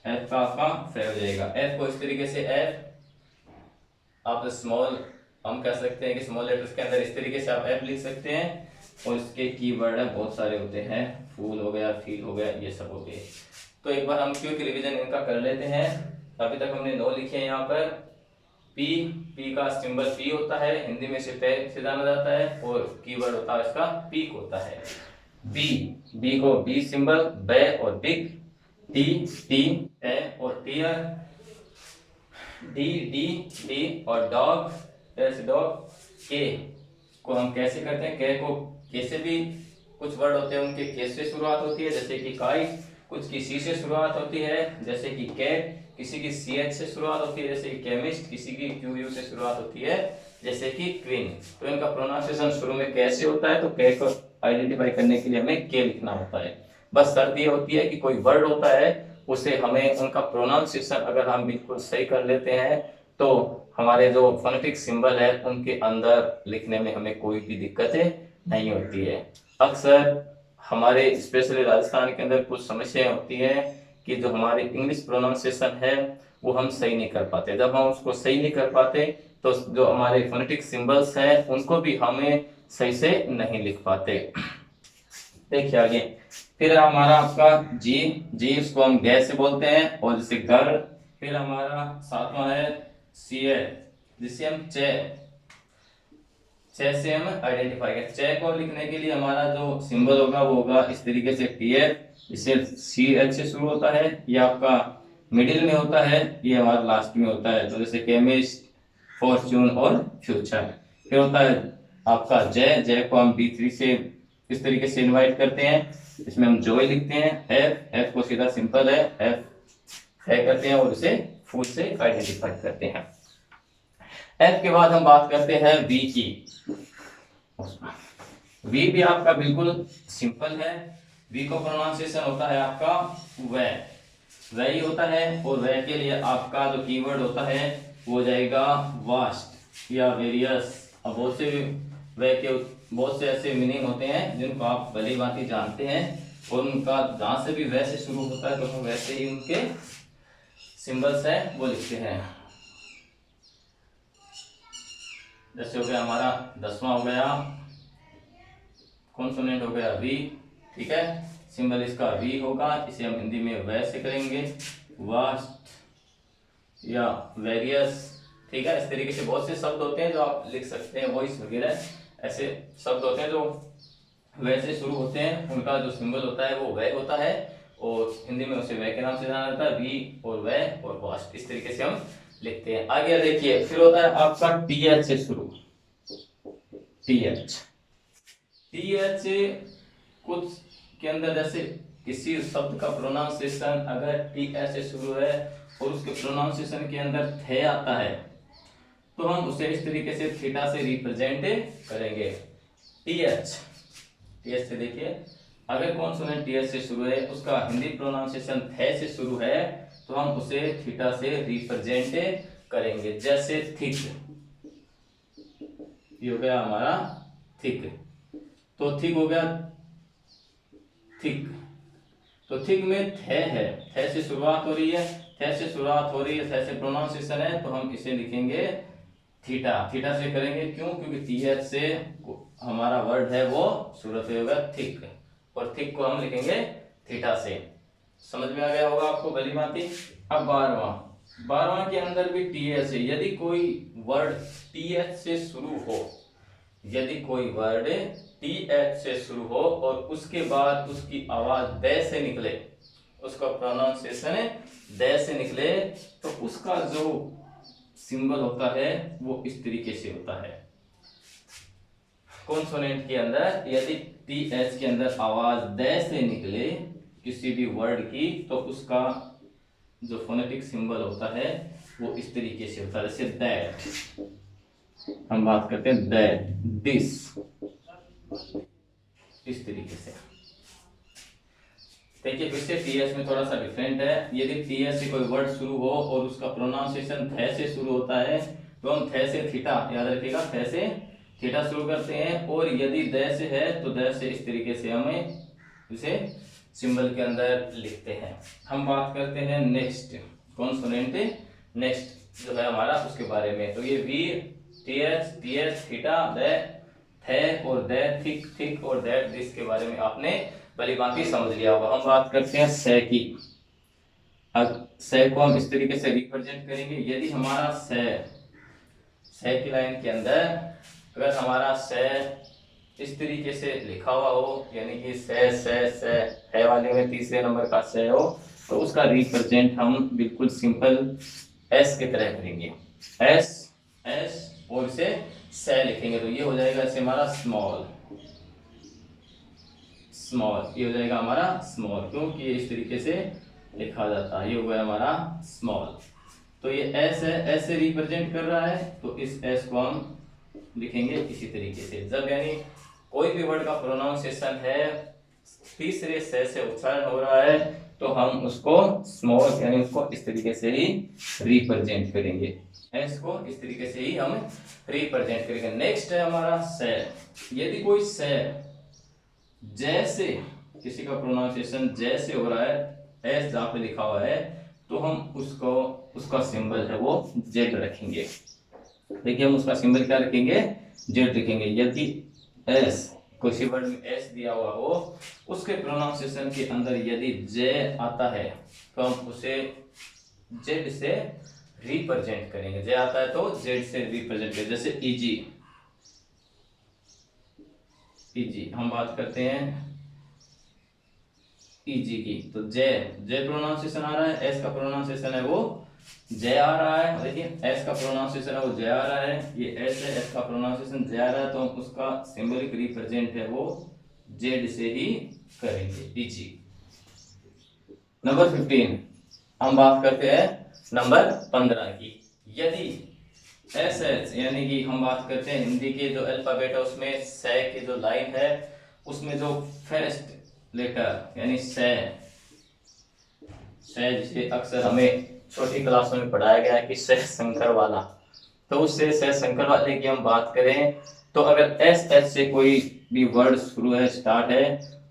एफ का आपका फे हो जाएगा। एफ को इस तरीके से एफ आप स्मॉल, हम कह सकते हैं कि स्मॉल लेटर्स के अंदर इस तरीके से आप एफ लिख सकते हैं। और इसके कीवर्ड है बहुत सारे होते हैं, फूल हो गया, फील हो गया, ये सब हो गए। तो एक बार हम क्विक रिवीजन इनका कर लेते हैं। अभी तक हमने 9 लिखे हैं यहाँ पर। पी का सिंबल पी होता है, हिंदी में से पैर से जाना जाता है, और कीवर्ड होता है इसका पीक होता है। बी को बी सिंबल, बे और बिग, टी ए और टीयर, डी और डॉग, जैसे डॉग। के को हम कैसे करते हैं, के को कैसे भी कुछ वर्ड होते हैं उनके के से शुरुआत होती है, जैसे कि काइट। कुछ की सी से शुरुआत होती है, जैसे कि कैट। किसी की CH से शुरुआत होती है, जैसे कि केमिस्ट। किसी की QU से शुरुआत होती है, जैसे कि क्वीन। तो इनका प्रोनाउंसिएशन शुरू में कैसे होता है, तो के को आइडेंटिफाई करने के लिए हमें के लिखना होता है। बस शर्त ये होती है कि कोई वर्ड होता है उसे हमें उनका प्रोनाउंसिएशन अगर हम बिल्कुल सही कर लेते हैं तो हमारे जो फोनेटिक सिंबल है उनके अंदर लिखने में हमें कोई भी दिक्कतें नहीं होती है। अक्सर हमारे स्पेशली राजस्थान के अंदर कुछ समस्याएं होती है कि जो हमारे इंग्लिश प्रोनाउंसिएशन है वो हम सही नहीं कर पाते। जब हम उसको सही नहीं कर पाते तो जो हमारे फोनेटिक सिंबल्स हैं उनको भी हमें सही से नहीं लिख पाते। देखिए आगे, फिर हमारा आपका जी, जी इसको हम गै से बोलते हैं और जैसे घर। फिर हमारा सातवां है सी, जिसे हम चे, से हम आइडेंटिफाई करें। चे को लिखने के लिए हमारा जो सिंबल होगा वो होगा इस तरीके से टी एच, इसे सी एच से शुरू होता है, ये आपका मिडिल में होता है, ये हमारा लास्ट में होता है। तो जैसे केमिस्ट, फॉर्च्यून और फ्यूचर। फिर होता है आपका जय, जय को हम B3 से इस तरीके से इनवाइट करते हैं, इसमें हम जॉय लिखते हैं। एफ, एफ को सीधा सिंपल है एफ है करते हैं और इसे फुल से आइडेंटिफाई करते हैं। एफ के बाद हम बात करते हैं वी की। वी भी आपका बिल्कुल सिंपल है। वी को प्रोनाउंसिएशन होता है आपका वह ही होता है, और वह के लिए आपका जो कीवर्ड होता है वो हो जाएगा वास्ट या वेरियस। अब बहुत से ऐसे मीनिंग होते हैं जिनको आप भली भांति जानते हैं, और उनका जहां से भी वैसे शुरू होता है तो हम वैसे ही उनके सिंबल्स है वो लिखते हैं। जैसे हो गया हमारा 10वां हो गया कॉन्सोनेंट, हो गया वी, ठीक है, सिंबल इसका वी होगा, इसे हम हिंदी में वैसे करेंगे, वास्ट या वेरियस, ठीक है। इस तरीके से बहुत से शब्द होते हैं जो आप लिख सकते हैं, वॉइस वगैरह ऐसे शब्द होते हैं जो वैसे शुरू होते हैं, उनका जो सिंबल होता है वो वह होता है, और हिंदी में उसे वह के नाम से जाना जाता है, वी और वह और वास्ट, इस तरीके से हम लिखते हैं। आगे देखिए, फिर होता है आपका टीएच से शुरू, टीएच। टीएच कुछ के अंदर जैसे किसी शब्द का प्रोनाउंसिएशन अगर टीएच से शुरू है और उसके प्रोनाउंसिएशन के अंदर थे आता है तो हम उसे इस तरीके से थीटा से रिप्रेजेंट करेंगे। टीएच, टीएच से देखिए, अगर कॉन्सोनेंट टीएच से शुरू है, उसका हिंदी प्रोनाउंसिएशन थे से शुरू है, तो हम उसे थीटा से रिप्रेजेंट करेंगे। जैसे थिक, ये हो गया हमारा थिक, तो थिक हो गया थिक, तो थिक में थे है, थे से शुरुआत हो रही है, थे से शुरुआत हो रही है, थे से प्रोनाउंसिएशन है, तो हम इसे लिखेंगे थीटा, थीटा से करेंगे, क्यों? क्योंकि टीएच से हमारा वर्ड है वो शुरू होगा थिक, और थिक को हम लिखेंगे थीटा से। समझ में आ गया होगा आपको भली भांति। अब 12वां के अंदर भी टीएच है। यदि कोई वर्ड टीएच से शुरू हो, यदि कोई वर्ड टीएच से शुरू हो और उसके बाद उसकी आवाज द से निकले, उसका प्रोनाउंसिएशन द से निकले, तो उसका जो सिंबल होता है वो इस तरीके से होता है। कॉन्सोनेंट के अंदर यदि टीएच के अंदर आवाज द से निकले किसी भी वर्ड की, तो उसका जो फोनेटिक सिंबल होता है वो इस तरीके से होता है। जैसे दैट, हम बात करते हैं दैट, दिस, इस तरीके से। देखिए फिर से टीएच में थोड़ा सा डिफरेंट है। यदि टीएच से कोई वर्ड शुरू हो और उसका प्रोनाउंसिएशन थे से शुरू होता है, तो हम थे से थीटा, याद रखिएगा, थे से थीटा शुरू करते हैं, और यदि द से है तो द से इस तरीके से हमें इसे सिंबल के अंदर लिखते हैं। हम बात करते हैं नेक्स्ट कॉन्सोनेंट, नेक्स्ट जो है हमारा उसके बारे में। तो ये वी, टीएच, टीएच, थीटा, द, थे और द, थिक, थिक और दैट, दिस के बारे में आपने भली भांति समझ लिया होगा। हम बात करते हैं से की। अब से को हम इस तरीके से रिप्रेजेंट करेंगे। यदि हमारा से की लाइन के अंदर अगर हमारा से इस तरीके से लिखा हुआ हो, यानी कि से है वाले में तीसरे नंबर का से हो, तो उसका रिप्रेजेंट हम बिल्कुल सिंपल एस की तरह करेंगे, एस एस, और इसे से लिखेंगे, तो ये हो जाएगा इसे हमारा स्मॉल, स्मॉल, ये हो जाएगा हमारा स्मॉल, क्योंकि ये इस तरीके से लिखा जाता है। ये हो गया हमारा स्मॉल। तो ये एस है, एस से रिप्रेजेंट कर रहा है, तो इस एस को हम लिखेंगे इसी तरीके से। जब यानी कोई भी वर्ड का प्रोनाउंसिएशन है तीसरे से उच्चारण हो रहा है, तो हम उसको स्मॉल यानी उसको इस तरीके से ही रिप्रेजेंट करेंगे। एस को इस तरीके से ही हम रिप्रेजेंट करेंगे। नेक्स्ट है हमारा से। यदि कोई से जैसे किसी का प्रोनाउंसिएशन जैसे हो रहा है, एस जहाँ पे लिखा हुआ है, तो हम उसको उसका सिंबल है वो जेड रखेंगे। देखिए हम उसका सिंबल क्या रखेंगे, जेड रखेंगे। यदि एस किसी वर्ड में एस दिया हुआ हो, उसके प्रोनाउंसिएशन के अंदर यदि जे आता है तो हम उसे जेड से रिप्रेजेंट करेंगे। जे आता है तो जेड से रिप्रेजेंट करेंगे। जैसे इजी, इजी हम बात करते हैं इजी की, तो जे जे प्रोनाउंसिएशन आ रहा है, एस का प्रोनाउंसिएशन है वो जे आ रहा है। देखिए एस का प्रोनाउंसिएशन है वो जे आ रहा है, ये एस है, एस का प्रोनाउंसिएशन जे आ रहा है, तो हम उसका सिंबलिक रिप्रेजेंट है वो जेड से ही करेंगे, इजी। नंबर 15 हम बात करते हैं नंबर 15 की। यदि एस एच यानी कि हम बात करते हैं हिंदी के जो अल्फाबेट है उसमें से की जो लाइन है उसमें जो फर्स्ट लेटर यानी से जिसे अक्सर हमें छोटी क्लासों में पढ़ाया गया है कि से संकर वाला, तो उससे से संकर वाले की हम बात करें तो अगर एस एच से कोई भी वर्ड शुरू है, स्टार्ट है,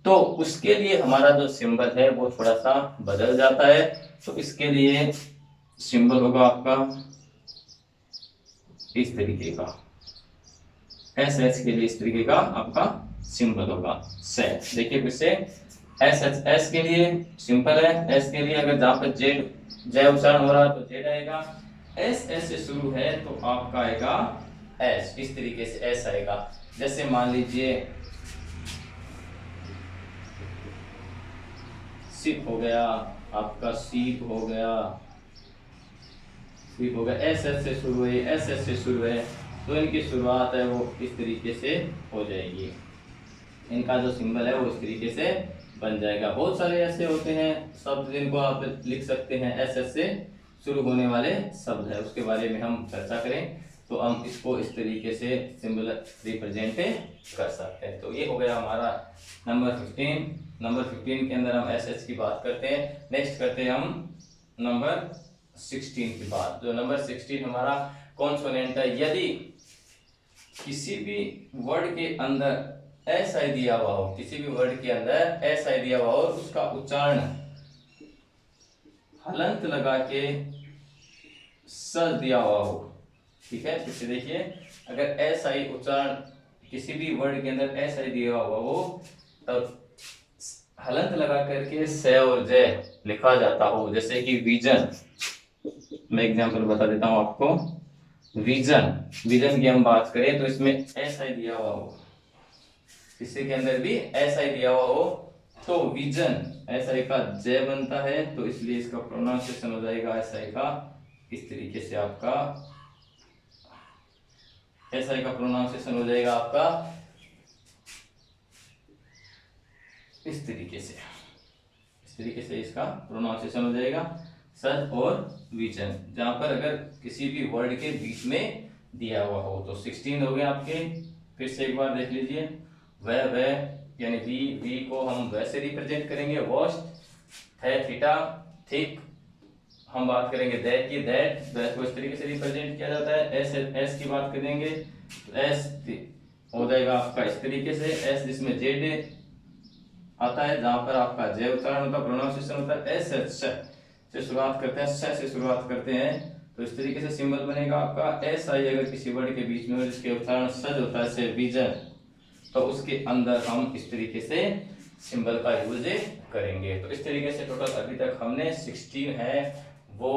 तो उसके लिए हमारा जो सिंबल है वो थोड़ा सा बदल जाता है। तो इसके लिए सिंबल होगा आपका इस तरीके का, एस एच के लिए इस तरीके का आपका सिंबल होगा से। देखिए फिर से एस एच, एस के लिए सिंपल है, एस के लिए अगर जहां पर जेड जय उच्चारण हो रहा है तो जेड आएगा। एस एस से शुरू है तो आपका आएगा एस, इस तरीके से एस आएगा। जैसे मान लीजिए सिप हो गया, आपका सीप हो गया, सीप हो गया, एस एस से शुरू है, एस एस से शुरू है, तो इनकी शुरुआत है वो इस तरीके से हो जाएगी। इनका जो सिंबल है वो इस तरीके से बन जाएगा। बहुत सारे ऐसे होते हैं शब्द जिनको आप लिख सकते हैं एस एस से शुरू होने वाले शब्द है, उसके बारे में हम चर्चा करें तो हम इसको इस तरीके से सिंबल रिप्रेजेंट कर सकते हैं। तो ये हो गया हमारा नंबर 15। नंबर 15 के अंदर हम एस एस की बात करते हैं। नेक्स्ट करते हैं हम नंबर 16 की बात। जो नंबर 16 हमारा कॉन्सोनेंट है। यदि किसी भी वर्ड के अंदर एस आई दिया हुआ हो, किसी भी वर्ड के अंदर एस आई दिया हुआ हो, उसका उच्चारण हलंत लगा के स दिया हुआ हो, ठीक है। फिर से देखिए, अगर एस आई उच्चारण किसी भी वर्ड के अंदर एस आई दिया हुआ हो तब हलंत लगा करके से और जय लिखा जाता हो। जैसे कि विजन, मैं एग्जांपल बता देता हूं आपको। विजन, विजन की हम बात करें तो इसमें एस आई दिया हुआ हो, किसी के अंदर भी एस आई दिया हुआ हो तो विजन एस आई का जय बनता है, तो इसलिए इसका प्रोनाउंसिएशन हो जाएगा एस आई का इस तरीके से। आपका एस आई का प्रोनाउंसिएशन हो जाएगा आपका इस तरीके से, इस तरीके से इसका प्रोनाउंसिएशन हो जाएगा सच और विजन, जहां पर अगर किसी भी वर्ड के बीच में दिया हुआ हो। तो 16 हो गए आपके। फिर से एक बार देख लीजिए, वह यानी वी को हम वैसे रिप्रेजेंट करेंगे, वॉस्ट है, थीटा थिक हम बात करेंगे दैट की, दैट को इस तरीके से रिप्रेजेंट किया जाता है। एस की बात करेंगे तो एस हो जाएगा आपका इस तरीके से, एस जिसमें जेड आता है, जहां पर आपका जय उच्चारण होता है, प्रोनाउंसिएशन होता है। एस एच से शुरुआत करते हैं, से शुरुआत करते हैं, तो इस तरीके से सिंबल बनेगा आपका एस आई। अगर किसी वर्ड के बीच में जिसके उच्चारण सज होता है, से विजन, तो उसके अंदर हम इस तरीके से सिंबल का यूज करेंगे। तो इस तरीके से टोटल अभी तक हमने 16 है वो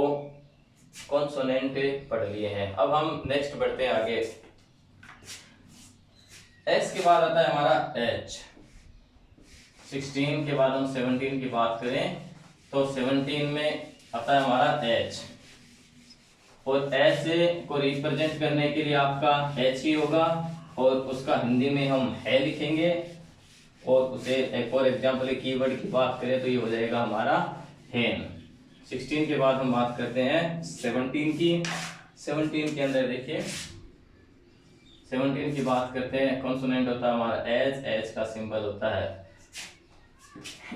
कॉन्सोनेंट पढ़ लिए हैं। अब हम नेक्स्ट बढ़ते हैं आगे। एस के बाद आता है हमारा एच। 16 के बाद हम 17 की बात करें तो 17 में आता है हमारा एच, और एच को रिप्रेजेंट करने के लिए आपका एच ही होगा, और उसका हिंदी में हम है लिखेंगे, और उसे एक और एग्जाम्पल कीवर्ड की बात करें तो ये हो जाएगा हमारा हेन। 16 के बाद हम बात करते हैं 17 की। 17 के अंदर देखिए, 17 की बात करते हैं, कॉन्सोनेंट होता है हमारा एच, एच का सिंबल होता है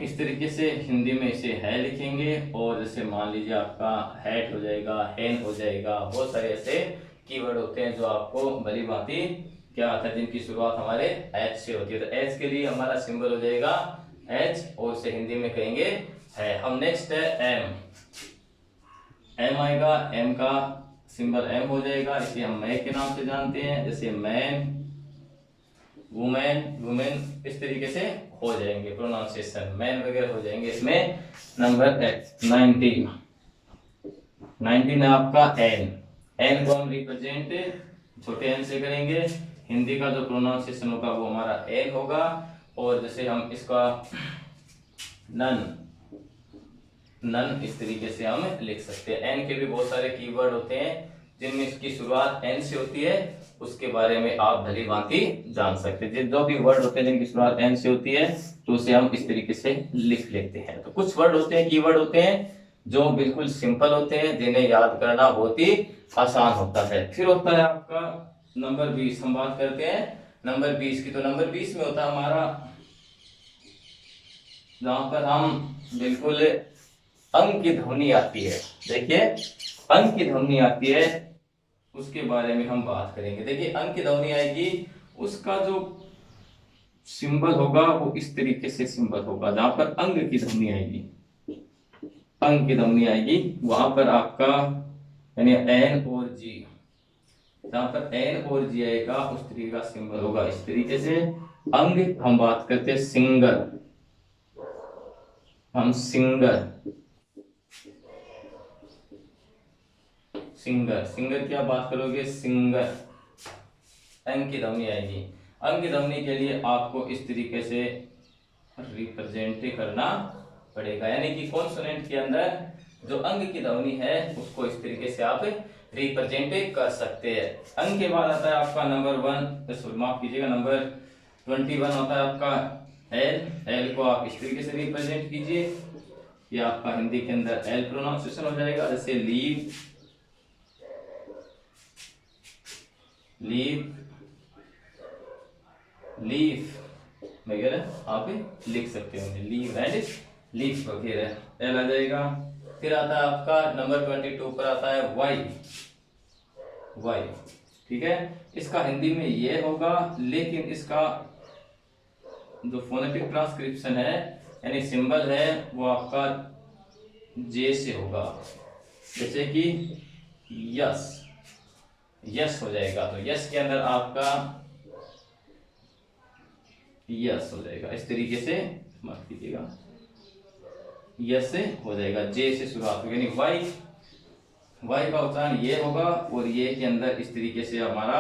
इस तरीके से हिंदी में इसे है लिखेंगे। और जैसे मान लीजिए आपका हैट हो जाएगा, हैन हो जाएगा, बहुत सारे ऐसे कीवर्ड होते हैं जो आपको भली भांति क्या आता है, जिनकी शुरुआत हमारे एच से होती है। तो एच के लिए हमारा सिंबल हो जाएगा एच, और उसे हिंदी में कहेंगे है। अब नेक्स्ट है एम। एम आएगा, एम का सिंबल एम हो जाएगा, इसे हम मैं के नाम से जानते हैं। जैसे मैन, वुमेन, वुमेन, इस तरीके से हो जाएंगे प्रोनाउंसिएशन, मैन वगैरह हो जाएंगे। इसमें नंबर 19 है आपका एन। एन को हम रिप्रेजेंट छोटे एन से करेंगे। हिंदी का जो प्रोनाउंसिएशन होगा वो हमारा एन होगा। और जैसे हम इसका नन, नन इस तरीके से हम लिख सकते हैं। एन के भी बहुत सारे कीवर्ड होते हैं जिनमें इसकी शुरुआत एन से होती है, उसके बारे में आप भली भांति जान सकते हैं। जो भी वर्ड होते हैं जिनकी शुरुआत एन से होती है तो उसे हम इस तरीके से लिख लेते हैं। तो कुछ वर्ड होते हैं, कीवर्ड होते हैं जो बिल्कुल सिंपल होते हैं, जिन्हें याद करना बहुत ही आसान होता है। फिर होता है आपका नंबर 20। हम बात करते हैं नंबर 20 की। तो नंबर 20 में होता है हमारा, जहां पर हम बिल्कुल अंग की ध्वनि आती है। देखिए अंग की ध्वनि आती है, उसके बारे में हम बात करेंगे। देखिए अंग की ध्वनि आएगी, उसका जो सिंबल होगा वो इस तरीके से सिंबल होगा। जहां पर अंग की ध्वनि आएगी, अंग की ध्वनि आएगी, वहां पर आपका यानी एन और जी, जहां पर एन और जी आएगा उस तरीके का सिंबल होगा इस तरीके से। अंग हम बात करते हैं सिंगर, हम सिंगर, सिंगर, सिंगर क्या बात करोगे, सिंगर, अंग की ध्वनि आएगी। अंग की ध्वनि के लिए आपको इस तरीके से रिप्रेजेंट करना पड़ेगा, यानी कि कॉन्सोनेंट के अंदर जो अंग की ध्वनि है उसको इस तरीके से आप रिप्रेजेंट कर सकते हैं। अंग के बाद आता है आपका नंबर 1, माफ कीजिएगा नंबर 21 होता है आपका एल। एल को आप इस तरीके से रिप्रेजेंट कीजिए, ये आपका हिंदी के अंदर एल प्रोनाउंसिएशन हो जाएगा। जैसे लीव, लीव, लीफ वगैरह आप लिख सकते होंगे, लीव एंड लीफ वगैरह एल आ जाएगा। फिर आता है आपका नंबर 22 पर आता है वाई, वाई, ठीक है। इसका हिंदी में ये होगा, लेकिन इसका जो फोनेटिक ट्रांसक्रिप्शन है यानी सिंबल है वो आपका जे से होगा। जैसे कि यस, यस हो जाएगा, तो यस के अंदर आपका यस हो जाएगा इस तरीके से, माफ कीजिएगा, यस से हो जाएगा, जे से शुरुआत होगी, यानी वाई, वाई का उच्चारण ये होगा और ये के अंदर इस तरीके से हमारा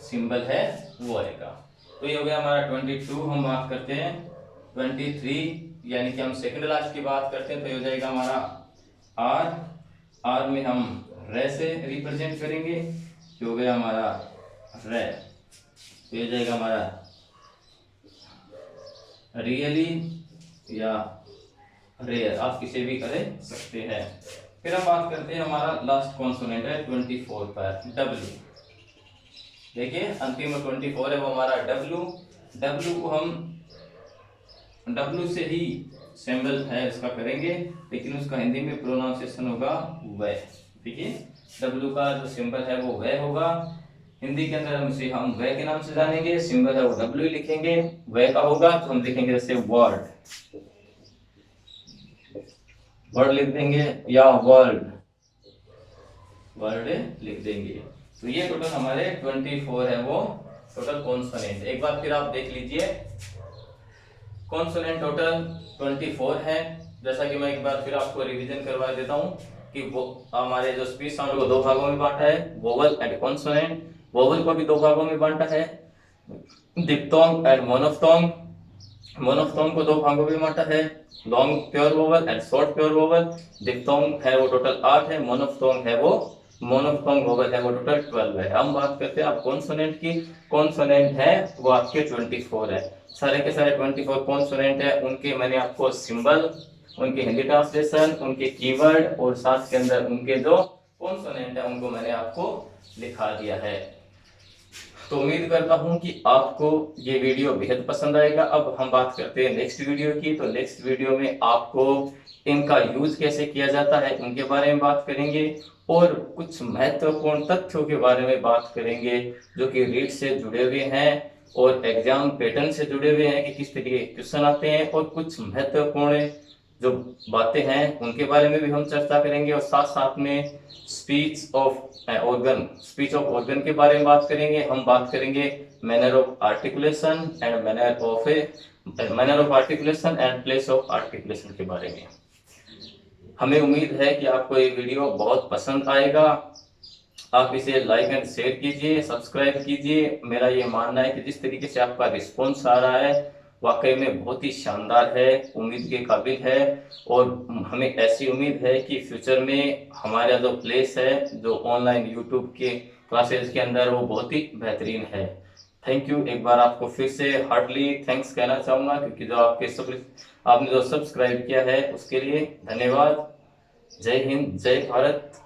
सिंबल है वो आएगा। तो ये हो गया हमारा 22। हम बात करते हैं 23, यानी कि हम सेकंड लास्ट की बात करते हैं, तो ये हो जाएगा हमारा आर। आर में हम रे से रिप्रेजेंट करेंगे, तो हो गया हमारा रे, तो ये जाएगा हमारा रियली या रेयर, आप किसे भी कर सकते हैं। फिर हम बात करते हैं हमारा लास्ट कॉन्सोनेंट है 24 पर डब्ल्यू। देखिए अंतिम 24 है वो हमारा डब्ल्यू। डब्ल्यू को हम डब्ल्यू से ही सिंबल है इसका करेंगे, लेकिन उसका हिंदी में प्रोनाउंसिएशन होगा वह। देखिए डब्ल्यू का जो सिंबल है वो वह होगा, हिंदी के अंदर हम इसे हम वह के नाम से जानेंगे। सिंबल है वो डब्ल्यू लिखेंगे, वह का होगा तो हम लिखेंगे जैसे वर्ड, वर्ड लिख देंगे या वर्ल्ड, वर्ड लिख देंगे। तो ये टोटल हमारे 24 है वो टोटल कॉन्सोनेंट। एक बार फिर आप देख लीजिए, कॉन्सोनेंट टोटल 24 है। जैसा कि मैं एक बार फिर आपको रिवीजन करवा देता हूँ कि वो हमारे जो स्पीच साउंड को दो भागों में बांटा है, वोवल एंड कॉन्सोनेंट। वोवल को भी दो भागों में बांटा है, डिप्थोंग एंड मोनोफ्थोंग। मोनोफ्थोंग को दो भागों में बांटा है, long pure vowel and short pure vowel. Diphthong है वो टोटल 8 है, मोनोफ्थोंग है वो मोनोफ्थोंग वोवल है वो टोटल 12 है। हम बात करते हैं आप कॉन्सोनेंट की। कॉन्सोनेंट है वो आपके 24 है, सारे के सारे 24 कॉन्सोनेंट है। उनके मैंने आपको सिंबल, उनके हिंदी ट्रांसलेशन, उनके कीवर्ड और साथ के अंदर उनके जो कॉन्सोनेंट है उनको मैंने आपको लिखा दिया है। तो उम्मीद करता हूं कि आपको ये वीडियो बेहद पसंद आएगा। अब हम बात करते हैं नेक्स्ट वीडियो की। तो नेक्स्ट वीडियो में आपको इनका यूज कैसे किया जाता है इनके बारे में बात करेंगे, और कुछ महत्वपूर्ण तथ्यों के बारे में बात करेंगे जो कि रीट से जुड़े हुए हैं और एग्जाम पैटर्न से जुड़े हुए हैं कि किस तरीके के क्वेश्चन आते हैं, और कुछ महत्वपूर्ण जो बातें हैं उनके बारे में भी हम चर्चा करेंगे, और साथ साथ में स्पीच ऑफ ऑर्गन के बारे में बात करेंगे। हम बात करेंगे manner of articulation and manner of articulation and place of articulation के बारे में। हमें उम्मीद है कि आपको ये वीडियो बहुत पसंद आएगा। आप इसे लाइक एंड शेयर कीजिए, सब्सक्राइब कीजिए। मेरा ये मानना है कि जिस तरीके से आपका रिस्पॉन्स आ रहा है वाकई में बहुत ही शानदार है, उम्मीद के काबिल है, और हमें ऐसी उम्मीद है कि फ्यूचर में हमारा जो प्लेस है जो ऑनलाइन यूट्यूब के क्लासेस के अंदर वो बहुत ही बेहतरीन है। Thank you. एक बार आपको फिर से हार्टली थैंक्स कहना चाहूँगा, क्योंकि जो आपने जो सब्सक्राइब किया है उसके लिए धन्यवाद। जय हिंद, जय भारत।